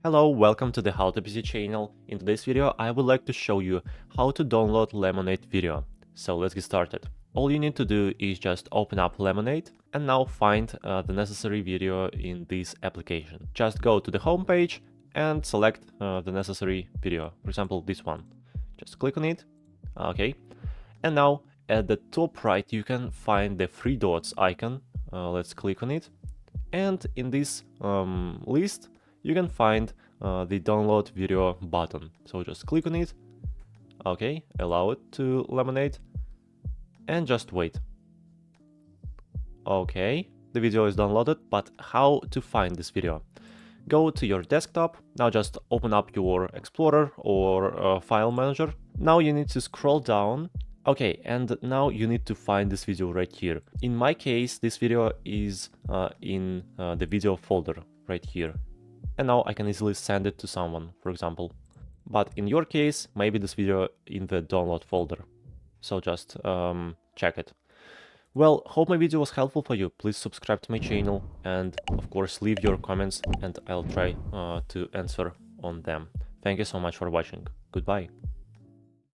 Hello, welcome to the How to PC channel. In today's video, I would like to show you how to download Lemon8 video. So let's get started. All you need to do is just open up Lemon8 and now find the necessary video in this application. Just go to the home page and select the necessary video. For example, this one. Just click on it. Okay. And now at the top right, you can find the three dots icon. Let's click on it. And in this list, you can find the download video button. So just click on it. Okay, allow it to Lemon8 and just wait. Okay, the video is downloaded, but how to find this video? Go to your desktop. Now just open up your Explorer or file manager. Now you need to scroll down. Okay, and now you need to find this video right here. In my case, this video is in the video folder right here. And now I can easily send it to someone, for example. But in your case, maybe this video in the download folder. So just check it. Well, hope my video was helpful for you. Please subscribe to my channel and of course leave your comments and I'll try to answer on them. Thank you so much for watching. Goodbye.